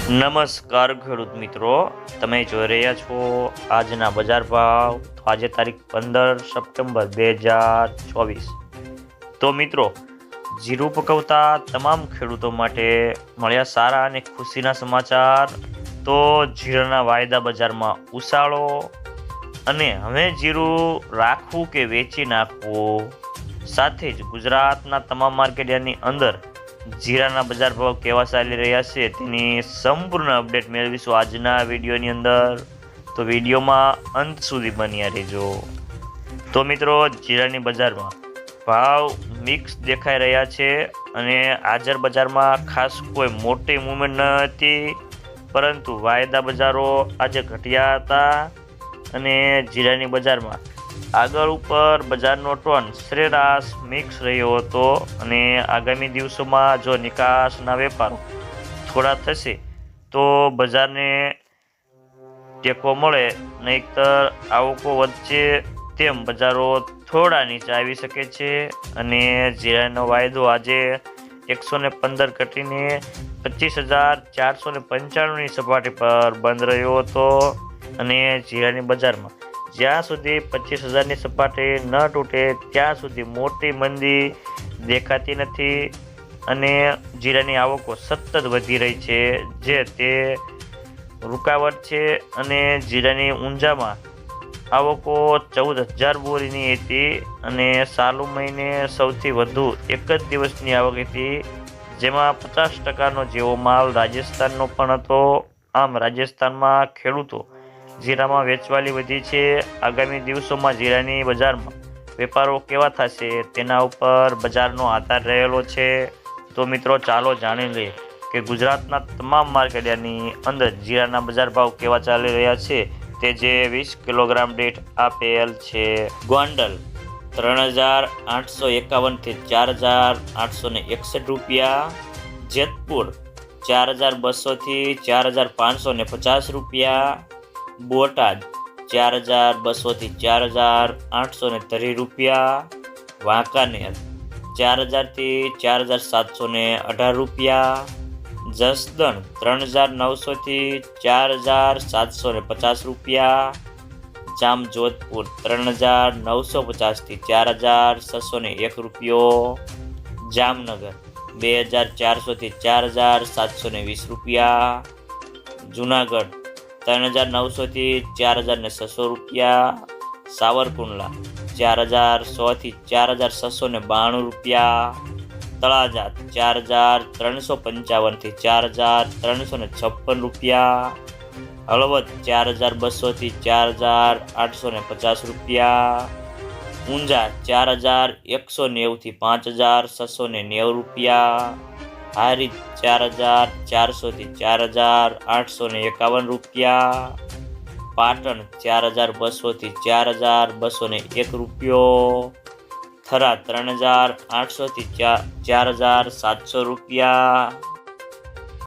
નમસ્કાર ખેડૂત મિત્રો, તમે જોઈ રહ્યા છો આજના બજાર ભાવ. આજે તારીખ 15 સપ્ટેમ્બર 2024. તો મિત્રો, જીરું પકવતા તમામ ખેડૂતો માટે મળ્યા સારા અને ખુશીના સમાચાર. તો જીરાના વાયદા બજારમાં ઉછાળો અને હવે જીરું રાખવું કે વેચી નાખવું, સાથે જ ગુજરાતના તમામ માર્કેટયાર્ડની અંદર જીરાના બજાર ભાવ કેવા ચાલી રહ્યા છે તેની સંપૂર્ણ અપડેટ મેળવીશું આજના વિડીયોની અંદર. તો વિડીયોમાં અંત સુધી બન્યા રહેજો. તો મિત્રો, જીરાની બજારમાં ભાવ મિક્સ દેખાઈ રહ્યા છે અને હાજર બજારમાં ખાસ કોઈ મોટી મૂવમેન્ટ ન હતી, પરંતુ વાયદા બજારો આજે ઘટ્યા હતા અને જીરાની બજારમાં આગળ ઉપર બજારનો ટોન સરેરાશ મિક્સ રહ્યો હતો અને આગામી દિવસોમાં જો નિકાસના વેપારો થોડા થશે તો બજારને ટેકો મળે, નહીતર આવકો વચ્ચે તેમ બજારો થોડા નીચે આવી શકે છે. અને જીરાનો વાયદો આજે 115 ઘટીને 25,495ની સપાટી પર બંધ રહ્યો હતો અને જીરાની બજારમાં જ્યાં સુધી 25,000ની સપાટી ન તૂટે ત્યાં સુધી મોટી મંદી દેખાતી નથી અને જીરાની આવકો સતત વધી રહી છે, જે તે રૂકાવટ છે. અને જીરાની ઊંઝામાં આવકો 14,000 બોરીની હતી અને ચાલુ મહિને સૌથી વધુ એક જ દિવસની આવક હતી, જેમાં 50% જેવો માલ રાજસ્થાનનો પણ હતો. આમ રાજસ્થાનમાં ખેડૂતો જીરામાં વેચવાલી વધી છે. આગામી દિવસોમાં જીરાની બજારમાં વેપારો કેવા થશે તેના ઉપર બજારનો આધાર રહેલો છે. તો મિત્રો, ચાલો જાણી લઈએ કે ગુજરાતના તમામ માર્કેટયાર્ડની અંદર જીરાના બજાર ભાવ કેવા ચાલી રહ્યા છે, તે જે 20 કિલોગ્રામ દીઠ આપેલ છે. ગોંડલ 3,851 થી 4,861 રૂપિયા, જેતપુર 4,200 થી 4,550 રૂપિયા, બોટાદ 4,200 થી 4,830 રૂપિયા, વાંકાનેર 4,000 થી 4,718 રૂપિયા, જસદણ 3,900 થી 4,750 રૂપિયા, જામજોધપુર 3,950 થી 4,601 રૂપિયો, જામનગર 2,400 થી 4,720 રૂપિયા, જુનાગઢ 3,900 થી 4,600 રૂપિયા, સાવરકુંડલા 4,100 થી 4,692 રૂપિયા, તળાજા 4,355 થી 4,356 રૂપિયા, હળવદ 4,200 થી 4,850 રૂપિયા, ઊંઝા 4,190 થી 5,690 રૂપિયા, હારીજ 4,400 થી 4,851 રૂપિયા, પાટણ 4,200 થી 4,201 રૂપિયો, થરા 3,800 થી 4,700 રૂપિયા,